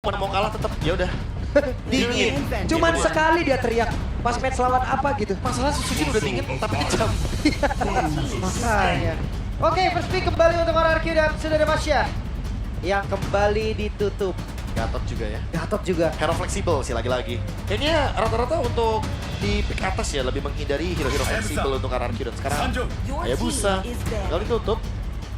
mau kalah tetap ya udah dingin. Cuman sekali dia teriak pas match lawan apa gitu. Masalah Suzuki udah dingin tapi kejam. Makanya. Oke, first pick kembali untuk RRQ dan sudah ada Masya yang kembali ditutup. Gatot juga ya. Gatot juga. Hero fleksibel sih lagi-lagi. Kayaknya rata-rata untuk di pick atas ya lebih menghindari hero-hero fleksibel untuk RRQ dan sekarang Hayabusa kalau ditutup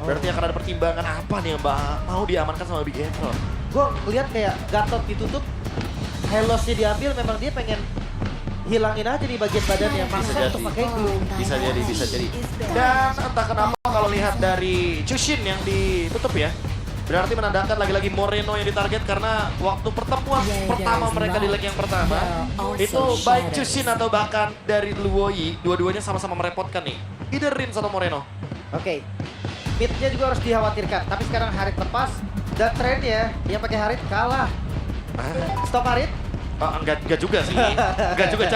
berarti akan ada pertimbangan apa nih yang mau diamankan sama Big Hero. Gue lihat kayak Gatot ditutup, Helosnya diambil, memang dia pengen hilangin aja di bagian badan yang Bisa maksa untuk jadi. pakai glue. Bisa jadi. Dan entah kenapa kalau lihat dari Chushin yang ditutup ya, berarti menandakan lagi-lagi Moreno yang ditarget karena waktu pertemuan pertama mereka di leg yang pertama itu baik Chushin atau bahkan dari Luoyi, dua-duanya sama-sama merepotkan nih. Either Rins atau Moreno. Oke, midnya juga harus dikhawatirkan. Tapi sekarang Harit lepas dan trennya yang pakai Harit kalah. Stop Harit. Oh, enggak juga sih. Enggak juga,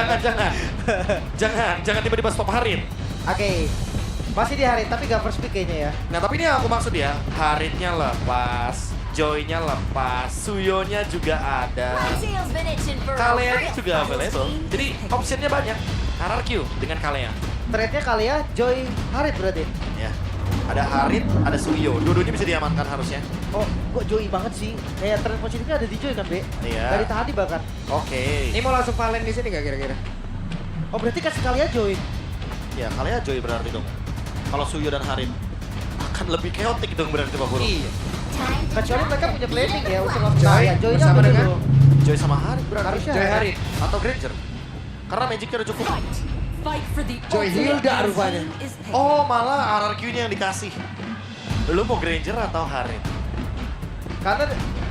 jangan tiba-tiba stop Harit. Oke, masih di Harit tapi gak first pick kayaknya ya. Nah tapi ini yang aku maksud ya, Haritnya lepas, Joy-nya lepas, Suyo-nya juga ada, Kalea juga available. Jadi optionnya banyak. RRQ dengan Kalea. Trade-nya kali ya, Joy Harit berarti. Ya. Ada Harit, ada Suyo. Dua-duanya bisa diamankan harusnya. Oh, kok Joy banget sih? Kayak trend positifnya ada di Joy kan, Be? Iya. Dari tadi bahkan. Oke. Ini mau langsung Valen di sini gak kira-kira? Oh, berarti kasih kali ya Joy. Ya Kalea Joy berarti dong. Kalau Suyo dan Harit akan lebih chaotic dong berarti Pak Guru. Iya. Kecuali mereka punya planning ya untuk langsung Joy ya. Joy-nya bersama apa dengan dulu? Joy sama Harit berarti. Harusnya Joy Harit. Atau Granger. Karena Magicnya udah cukup. Joy Hilda rupanya. Oh malah RRQ-nya yang dikasih. Lu mau Granger atau Harit?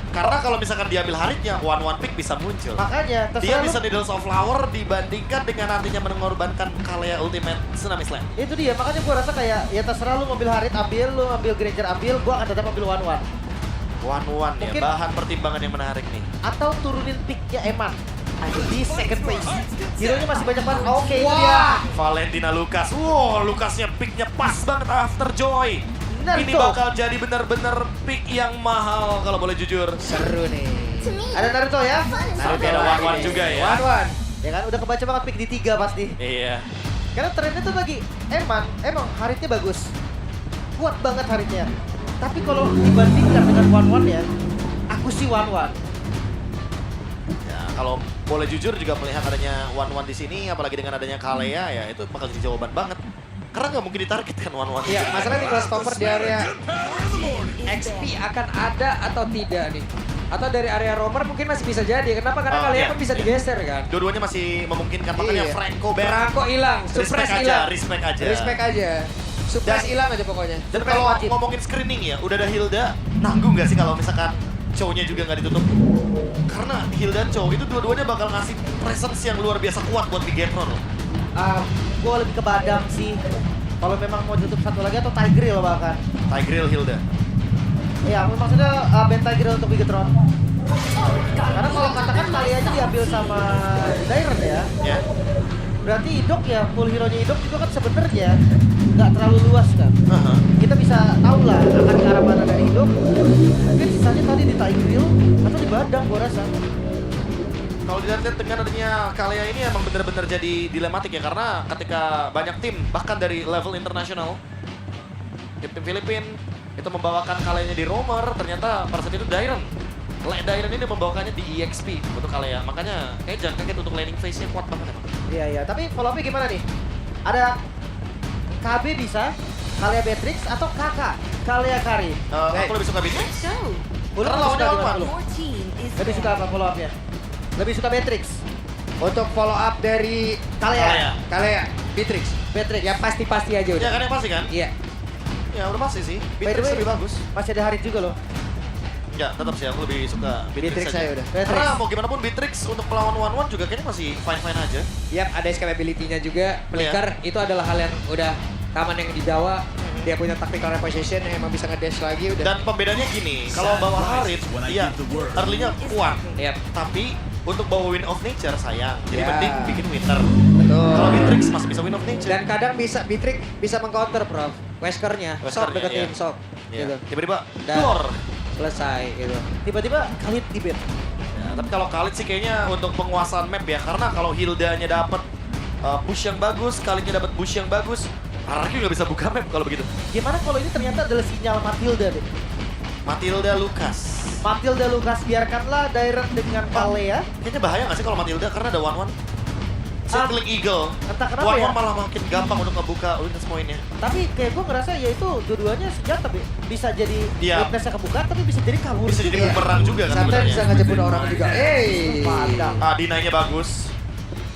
Karena kalau misalkan diambil Haritnya, one pick bisa muncul. Makanya Dia terserah bisa lu. Needles of Flower dibandingkan dengan nantinya mengorbankan Kalea Ultimate Tsunami Slam. Itu dia, makanya gua rasa kayak ya terserah lu ambil Harit ambil, lu ambil Granger ambil, gua akan tetap ambil one. One ya, Mungkin- bahan pertimbangan yang menarik nih. Atau turunin picknya Eman di second place. Hero-nya masih banyak banget. Oke, itu dia. Valentina Lucas. Wow, Lucasnya picknya pas banget after Joy. Ini Naruto. bakal jadi bener-bener pick yang mahal kalau boleh jujur. Seru nih. Ada Naruto ya? Tapi ada one juga ya. One. Ya kan, udah kebaca banget pick di 3 pasti. Iya. Karena trennya tuh bagi Eman, emang Haritnya bagus. Kuat banget Haritnya. Tapi kalau dibandingkan dengan one ya, aku sih one. Ya, kalau boleh jujur juga melihat adanya one di sini, apalagi dengan adanya Kalea ya itu bakal jadi jawaban banget. Karena nggak mungkin ditargetkan one. Iya, masalahnya nih kalau stopper di area XP akan ada atau tidak nih? Atau dari area roamer mungkin masih bisa jadi. Kenapa? Karena Oh, kalian iya. pun bisa digeser kan? Dua-duanya masih memungkinkan, makanya Iya. Franco Band. Franco hilang, Respect Suppress aja, hilang. respect aja. Respect aja. Suppress hilang aja pokoknya. Dan Suppress kalau wajib. ngomongin screening ya, udah ada Hilda, nanggung nggak sih kalau misalkan Chow-nya juga nggak ditutup? Karena Hilda dan Chow itu dua-duanya bakal ngasih presence yang luar biasa kuat buat Big Gatron loh. Gue lebih ke Badang sih. Kalau memang mau tutup satu lagi atau Tigreal bahkan. Tigreal Hilda. Iya, maksudnya band Tigreal untuk Bigetron. Karena kalau katakan kali aja diambil sama Dairon ya. Ya. Berarti Idok ya, full hero-nya Idok juga kan sebenarnya nggak terlalu luas kan. Kita bisa tahu lah akan ke arah mana dari Idok. Mungkin sisanya tadi di Tigreal atau di Badang gua rasa. Kalau dilihat dengan adanya Kalea ini emang bener-bener jadi dilematik ya, karena ketika banyak tim bahkan dari level internasional, tim Filipina itu membawakan Kaleanya di roamer, ternyata pada saat itu Dairon ini membawakannya di EXP untuk Kalea, makanya kayak jangan kaget untuk laning phase-nya kuat banget emang. Iya, tapi follow up-nya gimana nih? Ada KB bisa, Kalea Beatrix atau Kakak, Kalea Kari. Aku lebih suka Beatrix. Karena lawannya apa? Lebih suka apa follow up-nya? Lebih suka Beatrix. Untuk follow up dari Kalea. Beatrix. Beatrix. Ya pasti-pasti aja Ya udah. kan yang pasti kan? Iya. Ya udah pasti sih, By the Beatrix way, lebih bagus. Masih ada Harit juga loh. Ya tetap sih aku lebih suka Beatrix, Beatrix aja. saya udah. Beatrix. Karena mau gimana pun Beatrix untuk melawan one juga kayaknya masih fine-fine aja. Yap, ada escapability-nya juga. Flicker itu adalah hal yang udah common yang di Jawa. Dia punya tactical reposition yang emang bisa nge-dash lagi udah. Dan pembedanya gini, kalau bawa Harit, iya early-nya kuat. Yap. Tapi untuk bawa Win of Nature sayang. Jadi Ya. mending bikin Winter. Betul. Kalau Beatrix masih bisa Win of Nature. Dan kadang bisa Beatrix bisa meng-counter, Prof. Weskernya, sok Weskernya, deketin, iya. sok. Iya. Gitu. Tiba-tiba Dan- Dor. Selesai gitu. Tiba-tiba Khalid di bed. Ya, tapi kalau Khalid sih kayaknya untuk penguasaan map ya, karena kalau Hilda-nya dapat push yang bagus, Khalidnya dapat push yang bagus, Araki nggak bisa buka map kalau begitu. Gimana kalau ini ternyata adalah sinyal Matilda deh? Matilda Lucas. Matilda Lucas, biarkanlah Direct dengan Kalea. Kayaknya bahaya nggak sih kalau Matilda karena ada one-one. Circling Eagle. Entah kenapa One-one ya. malah makin gampang untuk ngebuka weakness point-nya. Tapi kayak gue ngerasa ya itu dua-duanya senjata bisa jadi Iya. weakness-nya kebuka, tapi bisa jadi kabur. Bisa jadi juga. bumerang juga kan Santai bisa sebenarnya. ngejebur orang juga. Padang. Deny-nya bagus.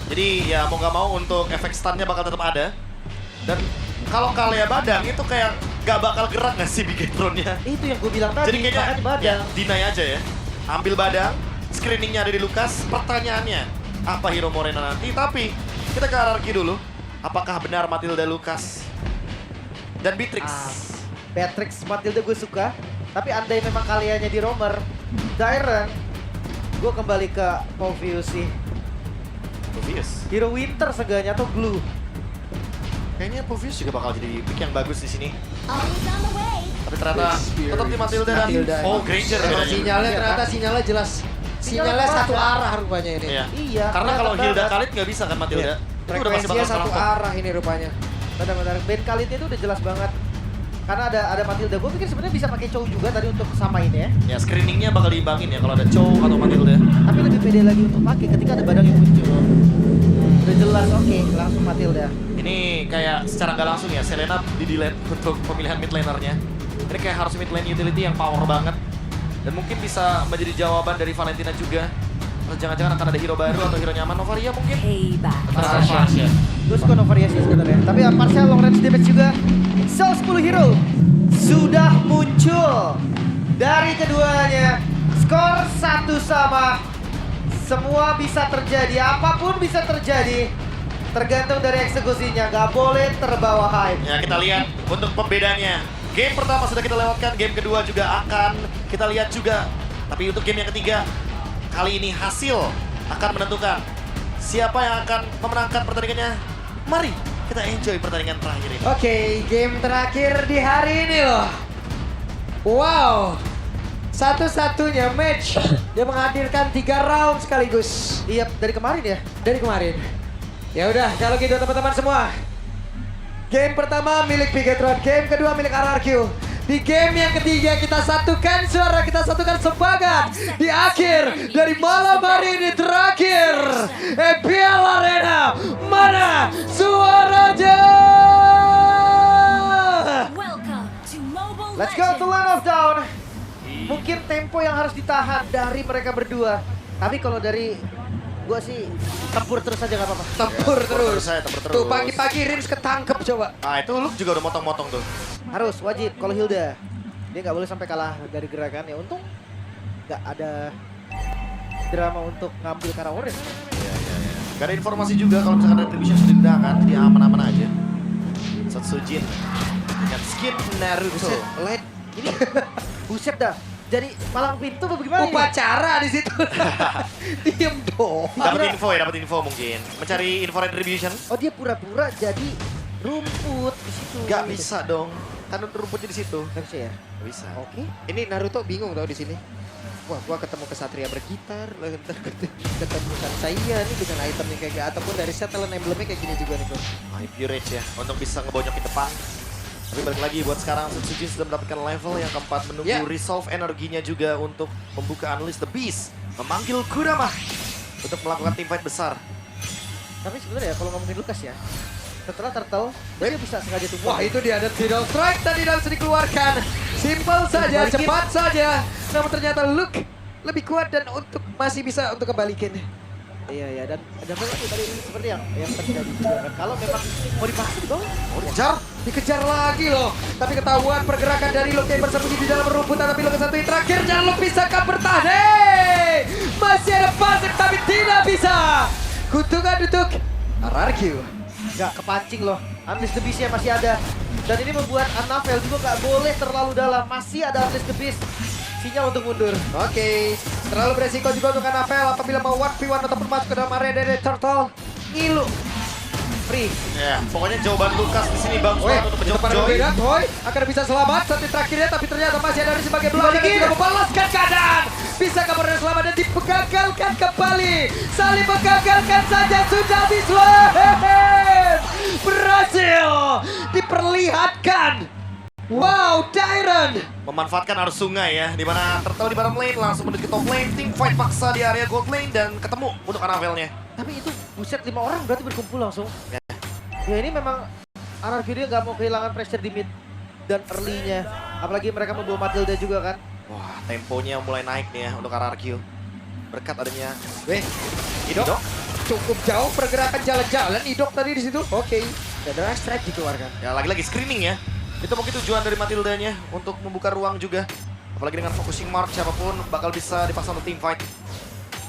Jadi ya mau nggak mau untuk efek stun-nya bakal tetap ada. Dan kalau Kalea badang itu kayak gak bakal gerak nggak sih Bigetron-nya? Itu yang gue bilang tadi, Jadi kayaknya makanya badang. ya, deny aja ya. Ambil badang, screeningnya ada di Lucas. Pertanyaannya, apa Hero Morena nanti? Tapi kita ke RRQ dulu. Apakah benar Matilda Lucas dan Beatrix? Beatrix Matilda gue suka, tapi andai memang Kaleanya di roamer, Dairen, gue kembali ke Povius sih. Obvious. Hero Winter seenggaknya atau Glue. Kayaknya Povius juga bakal jadi pick yang bagus di sini. Always on the way. Tapi ternyata tetap di Matilda dan Matilda. Granger Karena bedanya. sinyalnya Iya, ternyata kan? sinyalnya jelas. Sinyalnya Sinyalnya satu kemana? arah rupanya ini. Iya. Iya. Karena kalau kelihatan Hilda banget. Khalid nggak bisa kan Matilda. Iya. Itu udah pasti Frekuensinya bakal satu kelompok. arah ini rupanya. Benar-benar band Khalidnya itu udah jelas banget. Karena ada Matilda. Gue pikir sebenarnya bisa pakai Chow juga tadi untuk samain ya. Ya screeningnya bakal diimbangin ya kalau ada Chow atau Matilda. Tapi lebih pede lagi untuk pakai ketika ada badang yang muncul. Udah jelas oke, langsung Matilda. Ini kayak secara nggak langsung ya, Selena di delete untuk pemilihan mid lanernya. Ini kayak harus mid lane utility yang power banget. Dan mungkin bisa menjadi jawaban dari Valentina juga. Atau jangan-jangan akan ada hero baru atau hero nyaman, Novaria mungkin? Payback. Sasha. Gue suka no variasi sebenarnya. Tapi partial long range damage juga. Soul 10 hero sudah muncul dari keduanya. Skor 1 sama. Semua bisa terjadi, apapun bisa terjadi. Tergantung dari eksekusinya, nggak boleh terbawa hype. Ya kita lihat untuk pembedanya. Game pertama sudah kita lewatkan, game kedua juga akan kita lihat juga. Tapi untuk game yang ketiga, kali ini hasil akan menentukan siapa yang akan memenangkan pertandingannya. Mari kita enjoy pertandingan terakhir ini. Oke, game terakhir di hari ini loh. Wow. Satu-satunya match dia menghadirkan 3 round sekaligus Iya, dari kemarin ya. dari kemarin. Ya udah, kalau gitu teman-teman semua. Game pertama milik Bigetron, game kedua milik RRQ. Di game yang ketiga kita satukan suara, kita satukan semangat. Di akhir dari malam hari ini terakhir. EPL Arena, mana suaranya? Welcome to Mobile Let's go to Legends. Land of Dawn. Mungkin tempo yang harus ditahan dari mereka berdua. Tapi kalau dari gua sih tempur terus aja nggak apa-apa. Tempur terus. Tempur terus. Tuh pagi-pagi Rins ketangkep coba. Nah itu Luke juga udah motong-motong tuh. Harus wajib kalau Hilda. Dia nggak boleh sampai kalah dari gerakannya. Untung nggak ada drama untuk ngambil Kara Orange. Gak ada informasi juga kalau misalkan retribution sudah digunakan, dia aman-aman aja. Satsujin dengan skin Naruto. Buset, light. Ini buset dah. Jadi palang pintu apa bagaimana? ini? Upacara di situ. Diem dong. Dapat info mungkin. Mencari info retribution. Oh dia pura-pura jadi rumput di situ. Gak bisa dong. Kan rumputnya di situ. Nggak bisa ya? Gak bisa. Oke. Ini Naruto bingung tau di sine. Wah, gua ketemu kesatria bergitar, lah ntar ketemu saya nih dengan item yang kayak gak, ataupun dari set talent emblemnya kayak gini juga nih bro. Pure Rage ya, untuk bisa ngebonyokin depan. Tapi balik lagi buat sekarang Satsujin sudah mendapatkan level yang keempat, menunggu Ya. resolve energinya juga untuk membuka Unleash the Beast. Memanggil Kurama untuk melakukan teamfight besar. Tapi sebenarnya kalau ngomongin Lukas ya, setelah Turtle, dia bisa sengaja tumpah. Wah, itu dia ada Tidal Strike tadi dan bisa dikeluarkan. Simple saja, Balikin. cepat saja. Namun ternyata Luke lebih kuat dan masih bisa untuk kembalikan. Iya dan memang itu tadi seperti yang terjadi juga kan. Kalau memang mau dipaksa di bawah, Oh, dikejar. Dikejar lagi loh. Tapi ketahuan pergerakan dari Luke yang bersembunyi di dalam rumputan. Tapi Luke satu yang terakhir dan Luke bisakah bertahan? Hey! Masih ada pasif tapi tidak bisa. Kutukan untuk RRQ. nggak kepancing loh. Unleash the Beast-nya masih ada. Dan ini membuat Annabelle juga nggak boleh terlalu dalam. Masih ada Unleash the Beast. Sinyal untuk mundur. Oke, terlalu beresiko juga untuk Annabelle apabila mau 1v1 ataupun masuk ke dalam area dari Turtle. Ngilu. Free. Ya, pokoknya jawaban Lukas di sini bagus Woi, banget untuk itu menjawab pada Joy. berbeda, Boy. Akan bisa selamat satu terakhirnya, tapi ternyata masih ada dari sebagai belakang dan Dibalikin. juga membalaskan keadaan. Bisa kabar selamat dan dipegang Dan kembali saling menggagalkan saja sudah habis Wave. Berhasil diperlihatkan. Wow, Tyron. Memanfaatkan arus sungai ya, di mana Turtle di bottom lane langsung menuju ke top lane, team fight paksa di area gold lane dan ketemu untuk Anavelnya. Tapi itu buset 5 orang berarti berkumpul langsung. Ya ini memang Anarchy dia nggak mau kehilangan pressure di mid dan early-nya. Apalagi mereka membawa Matilda juga kan. Wah, temponya mulai naik nih ya untuk RRQ. Berkat adanya Weh, Idok. Cukup jauh pergerakan jalan-jalan Idok tadi di situ. Oke. Federal Strike dikeluarkan. ya lagi-lagi screening ya. Itu mungkin tujuan dari Matildanya untuk membuka ruang juga. Apalagi dengan focusing mark siapapun bakal bisa dipaksa untuk team fight.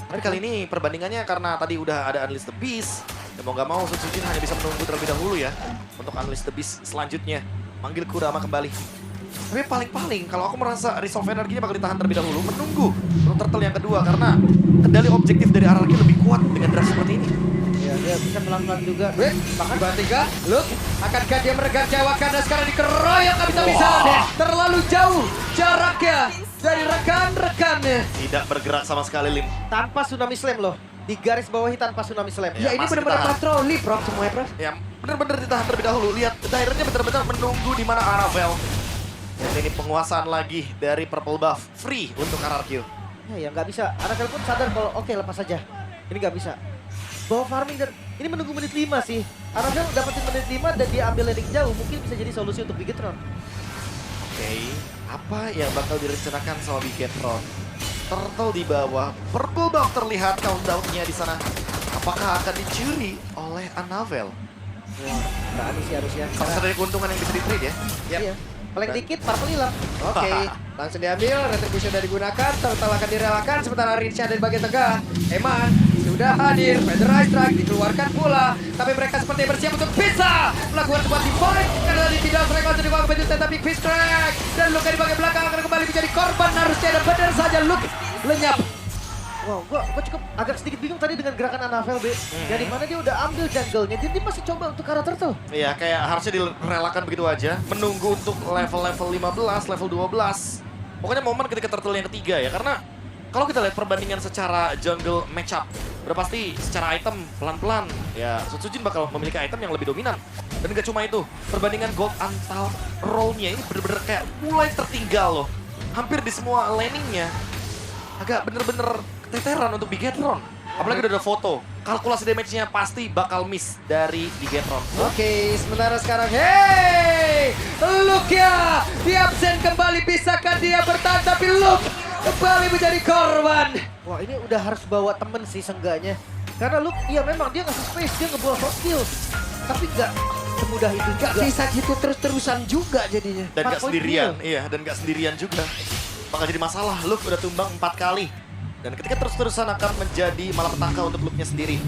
Tapi kali ini perbandingannya karena tadi udah ada Unleash the Beast. Dan mau gak mau Sutsujin hanya bisa menunggu terlebih dahulu ya. Untuk Unleash the Beast selanjutnya. Manggil Kurama kembali. Tapi paling-paling kalau aku merasa Resolve energinya bakal ditahan terlebih dahulu. Menunggu untuk Turtle yang kedua. Karena kendali objektif dari RRQ lebih kuat dengan draft seperti ini. Ya dia bisa melakukan juga. Weh, bahkan Bantiga, look, akankah dia meregang nyawa karena sekarang dikeroyok habis-habisan. Terlalu jauh jaraknya dari rekan-rekannya. Tidak bergerak sama sekali Lim. Tanpa tsunami slam loh. Di garis bawahi tanpa tsunami slam. Ya, ini masih benar-benar ditahan. patroli, Prof, semuanya, Prof. Ya benar-benar ditahan terlebih dahulu. Lihat daerahnya benar-benar menunggu di mana Anavel. Dan ini penguasaan lagi dari Purple Buff free untuk RRQ. Ya nggak bisa. Anarchy pun sadar kalau oke lepas saja. Ini nggak bisa. Bawa farming dan ini menunggu menit 5 sih. Anarchy dapetin menit 5 dan dia ambil landing jauh. Mungkin bisa jadi solusi untuk Bigetron. Oke, apa yang bakal direncanakan sama Bigetron? Turtle di bawah, Purple Buff terlihat countdown-nya di sana. Apakah akan dicuri oleh Anavel? Wah, berani sih harusnya. Salah satu dari keuntungan yang bisa di-trade ya. Iya. Paling dikit purple hilang. Oke, langsung diambil, retribution sudah digunakan, Turtle akan direlakan, sementara Rinsha dari bagian tengah. Eman sudah hadir, Federal Strike dikeluarkan pula, tapi mereka seperti bersiap untuk bisa melakukan sebuah divide, karena tidak mereka langsung dibawa ke tapi Fish Crack, dan Luke di bagian belakang akan kembali menjadi korban, harusnya ada benar saja Luke lenyap. Wow, gua cukup agak sedikit bingung tadi dengan gerakan Anavel, B. Dari mana dia udah ambil jungle-nya, dia masih coba untuk ke arah Turtle. Iya, kayak harusnya direlakan begitu aja. Menunggu untuk level-level 15, level 12. Pokoknya momen ketika Turtle yang ketiga ya. Karena kalau kita lihat perbandingan secara jungle matchup, udah pasti secara item pelan-pelan ya Sutsujin bakal memiliki item yang lebih dominan. Dan gak cuma itu, perbandingan gold antal role-nya ini bener-bener kayak mulai tertinggal loh. Hampir di semua laning-nya agak bener-bener keteteran untuk Bigetron. Apalagi udah ada foto. Kalkulasi damage-nya pasti bakal miss dari Bigetron. Oke, sementara sekarang, hey, Luke ya, di absen kembali, bisakah dia bertahan, tapi Luke kembali menjadi korban. Wah, ini udah harus bawa temen sih seenggaknya. Karena Luke, iya memang dia ngasih space, dia ngebawa soft skill. Tapi nggak semudah itu Gak juga. bisa gitu terus-terusan juga jadinya. Dan gak 4 poin sendirian, kill. iya, dan gak sendirian juga. Bakal jadi masalah, Luke udah tumbang 4 kali. Dan ketika terus-terusan akan menjadi malapetaka untuk Luke-nya sendiri.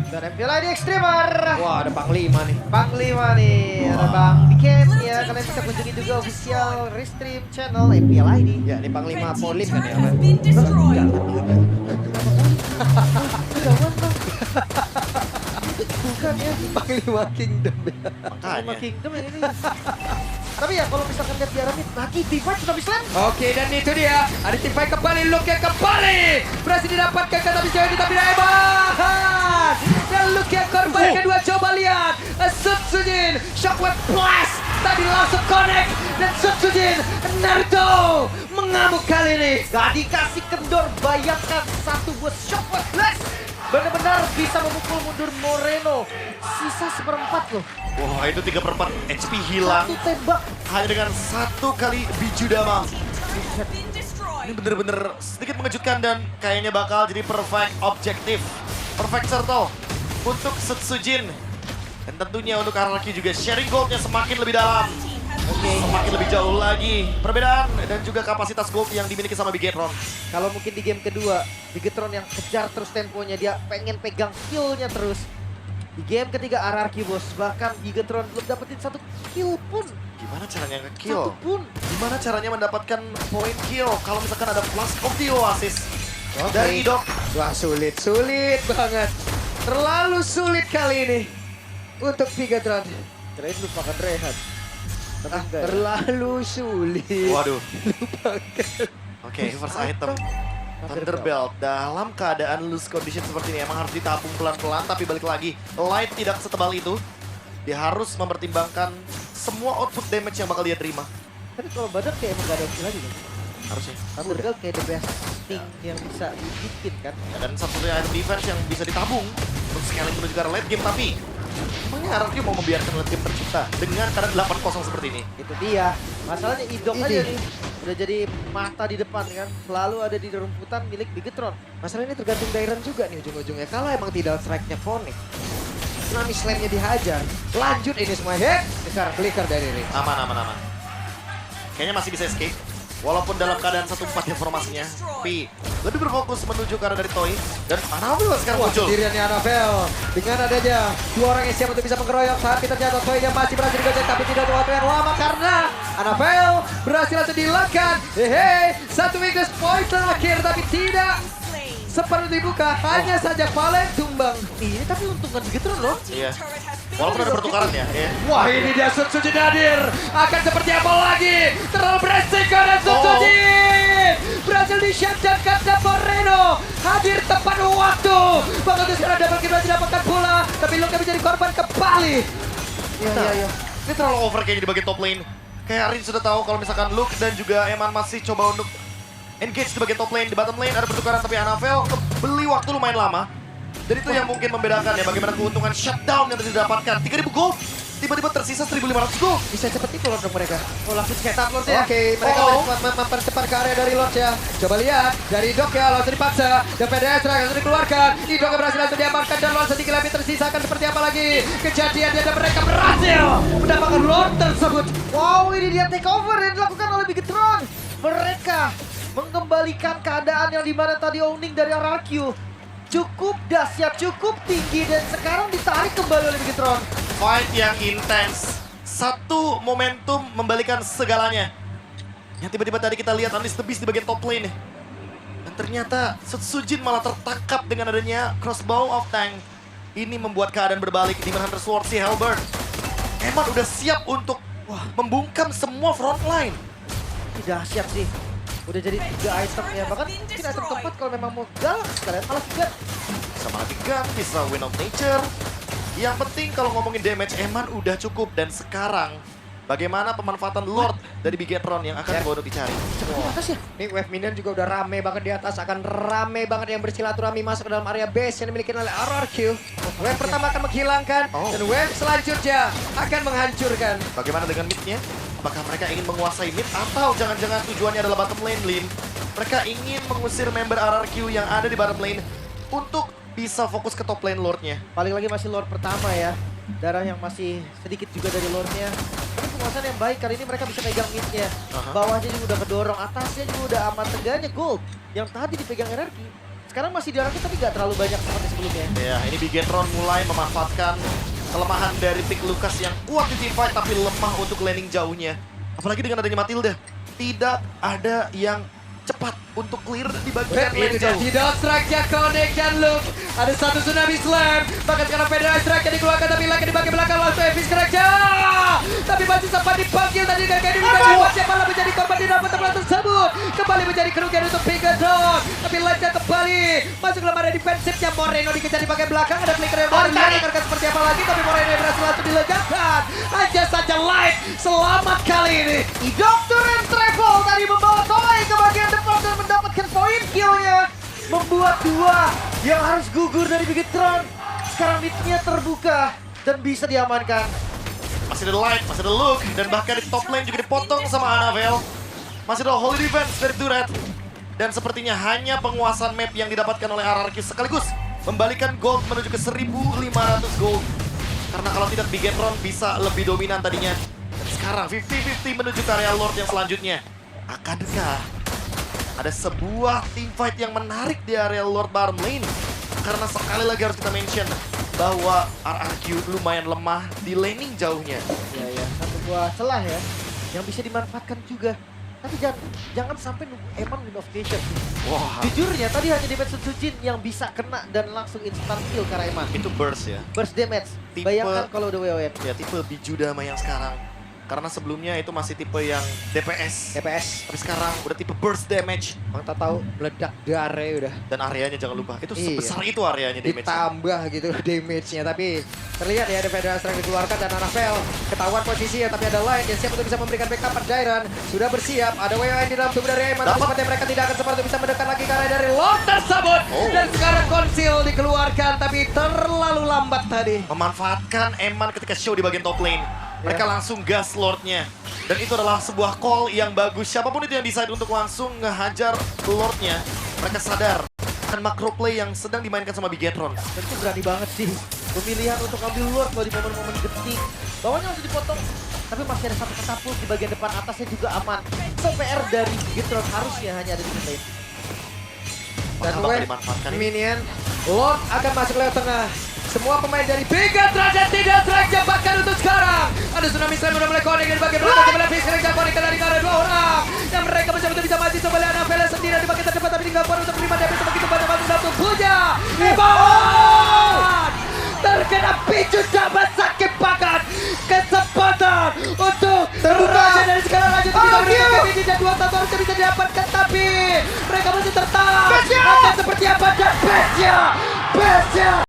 Dan MPL di Extremer. Wah, ada Panglima nih. Panglima nih, ada Bang Diken ya. Kalian bisa kunjungi juga official Restream channel MPL ID. Ya, ini Panglima Red team's Polim kan turret ya. has been destroyed. Jangan Bang. Bukan ya. Panglima Kingdom ya. Panglima Makanya. Kingdom yang ini. Tapi ya kalau misalkan lihat piramid lagi divide sudah bisa. Oke, dan itu dia. Ada tim fight kembali, Luke yang kembali. Berhasil didapatkan ke tapi jauh ini, tapi hebat. Dan Luke yang korban kedua, coba lihat. Sutsujin, Shockwave Blast. Tadi langsung connect. Dan Sutsujin, Naruto mengamuk kali ini. Gak dikasih kendor, bayangkan satu buat Shockwave Blast. Benar-benar bisa memukul mundur Moreno. Sisa seperempat loh. Wah, itu 3/4 HP hilang Satu tembak. hanya dengan 1 kali biju dama. Been destroyed. Ini bener-bener sedikit mengejutkan dan kayaknya bakal jadi perfect objektif. Perfect circle untuk Sutsujin. Dan tentunya untuk RRQ juga sharing goldnya semakin lebih dalam. Semakin lebih jauh lagi perbedaan dan juga kapasitas gold yang dimiliki sama Bigetron. Kalau mungkin di game kedua, Bigetron yang kejar terus temponya, dia pengen pegang skillnya terus. Di game ketiga RRQ bos, bahkan Bigetron belum dapetin satu kill pun. Gimana caranya nge-kill? Satu pun. Gimana caranya mendapatkan poin kill kalau misalkan ada Flash of the Oasis dari Idok? Wah, sulit banget. Terlalu sulit kali ini untuk Bigetron. Kirain lupakan rehat. Tapi enggak ya. Terlalu sulit. Waduh. Oke, first item. Thunderbelt dalam keadaan loose condition seperti ini emang harus ditabung pelan-pelan, tapi balik lagi Light tidak setebal itu. Dia harus mempertimbangkan semua output damage yang bakal dia terima. Tapi kalau badan kayak emang gak ada opsi lagi kan? Harusnya. Thunderbelt kayak the best thing yang bisa dibikin kan? Ya, dan satu-satunya item defense yang bisa ditabung untuk scaling menuju ke arah late game, tapi emangnya RRQ mau membiarkan late game tercipta dengan keadaan 8-0 seperti ini? Itu dia. Masalahnya Idok Ini. aja nih. Udah jadi mata di depan kan. Selalu ada di rumputan milik Bigetron. Masalah ini tergantung Dairon juga nih ujung-ujungnya. Kalau emang tidak strike-nya Phoenix, Tsunami Slam-nya dihajar, lanjut ini semua hit, flicker dari Rich. Aman. Kayaknya masih bisa escape. Walaupun dalam keadaan 1-4 informasinya, tapi lebih berfokus menuju ke arah dari Toy. Dan Anabel sekarang Wah, muncul. sendirian nih Anabel. Dengan adanya dua orang yang siap untuk bisa mengeroyok saat kita terjatuh. Toy-nya masih berhasil digocek, tapi tidak waktu yang lama karena Anabel berhasil langsung dihilangkan. Hehe, satu weakness point terakhir, tapi tidak Slain. seperti dibuka. Hanya saja Valen tumbang. Ini tapi untungan Bigetron loh. Iya. Turret has been Walaupun ada pertukaran ya. Iya. Wah, ini dia Sutsuji hadir. Akan seperti apa lagi? Terlalu beresiko dan Sutsuji berhasil di-shutdown karena Moreno hadir tepat waktu. Bahkan itu sekarang double kill berhasil didapatkan pula. Tapi Luka menjadi korban kembali. Iya. Ini terlalu over kayaknya di bagian top lane. Kayak Arin sudah tahu kalau misalkan Luke dan juga Eman masih coba untuk engage di bagian top lane. Di bottom lane ada pertukaran, tapi Anabel beli waktu lumayan lama. Dan itu yang mungkin membedakan ya bagaimana keuntungan shutdown yang tadi didapatkan. 3.000 gold, tiba-tiba tersisa 1.500 gold. Bisa cepat itu Lord dong mereka. Oh langsung cetak Lord ya. Oke, mereka mempercepat ke area dari Lord ya. Coba lihat, dari Dok ya, langsung dipaksa. Dan PDS langsung dikeluarkan. Idok yang berhasil langsung diamankan dan Lord sedikit lebih tersisa akan seperti apa lagi. Kejadiannya dan mereka berhasil mendapatkan Lord tersebut. Wow, ini dia takeover yang dilakukan oleh Bigetron. Mereka mengembalikan keadaan yang dimana tadi owning dari RRQ cukup dahsyat, cukup tinggi dan sekarang ditarik kembali oleh Bigetron. Fight yang intens. Satu momentum membalikan segalanya. Yang tiba-tiba tadi kita lihat Unleash the Beast di bagian top lane. Dan ternyata Sujin malah tertangkap dengan adanya crossbow of tank. Ini membuat keadaan berbalik di mana Hunter Sword si Halberd. Eman udah siap untuk membungkam semua front line. Ini dahsyat sih. Udah jadi 3 item ya, bahkan mungkin item keempat kalau memang mau galak sekalian malah 3. Sama lagi gun, bisa win of nature. Yang penting kalau ngomongin damage, Eman udah cukup. Dan sekarang, bagaimana pemanfaatan Lord dari Bigetron yang akan dibawa untuk dicari. Di atas ya? Nih wave minion juga udah rame banget di atas, akan rame banget yang bersilaturahmi masuk ke dalam area base yang dimiliki oleh RRQ. Wave pertama akan menghilangkan dan wave selanjutnya akan menghancurkan. Bagaimana dengan mid-nya? Apakah mereka ingin menguasai mid atau jangan-jangan tujuannya adalah bottom lane, Lim? Mereka ingin mengusir member RRQ yang ada di bottom lane untuk bisa fokus ke top lane Lord-nya. Paling lagi masih Lord pertama ya. Darah yang masih sedikit juga dari Lord-nya. Tapi penguasaan yang baik, kali ini mereka bisa pegang mid-nya. Bawahnya juga udah kedorong, atasnya juga udah aman teganya gold. Yang tadi dipegang RRQ. Sekarang masih di RRQ tapi gak terlalu banyak seperti sebelumnya. Ya, ini Bigetron mulai memanfaatkan kelemahan dari pick Lucas yang kuat di teamfight tapi lemah untuk landing jauhnya. Apalagi dengan adanya Matilda. Tidak ada yang cepat untuk clear di bagian lane Ini dia jauh. tidak strike-nya Connect dan Luke. Ada satu tsunami slam. Bahkan sekarang Federal strike-nya dikeluarkan tapi lagi di bagian belakang langsung Evis strike-nya. Tapi masih sempat dipanggil tadi dan kayak siapa malah menjadi korban di dalam tempat tersebut. Kembali menjadi kerugian untuk Bigetron. Tapi Light-nya kembali masuk dalam area defensifnya. Moreno dikejar di bagian belakang. Ada flicker yang baru akan seperti apa lagi. Tapi Moreno yang berhasil langsung diledakan. Hanya saja Light selamat kali ini. Idok turun travel tadi membawa Toy ke bagian depan dan mendapatkan poin kill-nya. Membuat 2 yang harus gugur dari Bigetron. Sekarang mid-nya terbuka dan bisa diamankan. Masih ada Light, masih ada Luke, dan bahkan di top lane juga dipotong sama Anabel. Masih ada Holy Defense dari Turret. Dan sepertinya hanya penguasaan map yang didapatkan oleh RRQ sekaligus membalikan gold menuju ke 1.500 gold. Karena kalau tidak Bigetron bisa lebih dominan tadinya. Dan sekarang 50-50 menuju ke area Lord yang selanjutnya. Akankah ada sebuah teamfight yang menarik di area Lord bottom lane? Karena sekali lagi harus kita mention bahwa RRQ lumayan lemah di laning jauhnya. Ya, satu buah celah ya yang bisa dimanfaatkan juga. Tapi jangan sampai nunggu Eman win of nation. Wah, Jujurnya tadi hanya damage Sujin yang bisa kena dan langsung instant kill karena Eman. itu burst ya. Burst damage. Tipe- Bayangkan kalau udah WON. Ya tipe Bijudama yang sekarang Karena sebelumnya itu masih tipe yang DPS. DPS. Tapi sekarang udah tipe burst damage. Bang tak tahu meledak dare udah. Dan areanya jangan lupa, itu Iya. sebesar itu areanya damage. Ditambah gitu damage-nya, tapi terlihat ya ada Federal Strike dikeluarkan dan Anafel ketahuan posisinya, tapi ada Lion yang siap untuk bisa memberikan backup. Dairon sudah bersiap, ada WWN di dalam tubuh dari Eman, tapi sepertinya mereka tidak akan sempat untuk bisa mendekat lagi karena dari Lord tersebut. Dan sekarang Conceal dikeluarkan, tapi terlalu lambat tadi. Memanfaatkan Eman ketika show di bagian top lane. Mereka langsung gas Lordnya. Dan itu adalah sebuah call yang bagus. Siapapun itu yang decide untuk langsung ngehajar Lordnya, mereka sadar akan macro play yang sedang dimainkan sama Bigetron. Dan itu berani banget sih. Pemilihan untuk ambil Lord kalau di momen-momen genting. Bawahnya masih dipotong. Tapi masih ada satu katapult di bagian depan atasnya juga aman. So PR dari Gitron harusnya hanya ada di mid lane. Dan Bakal Wen, dimanfaatkan ini. minion, Lord akan masuk lewat tengah. Semua pemain dari Bigetron dan tidak terjebakkan untuk sekarang. Ada tsunami slam udah mulai connect dari bagian belakang. Sebelah Fiskal yang connect dari karena dua orang. Dan mereka mencoba bisa maju sebelah Anafel sendiri di bagian terdepan, tapi tinggal baru untuk menerima damage begitu banyak bantu dalam tubuhnya. Ivan terkena picu dapat sakit banget. Kesempatan untuk terbuka dari sekarang lanjut kita berikan ke dan dua tahun harusnya bisa didapatkan, tapi mereka masih tertahan. Akan seperti apa dan bestnya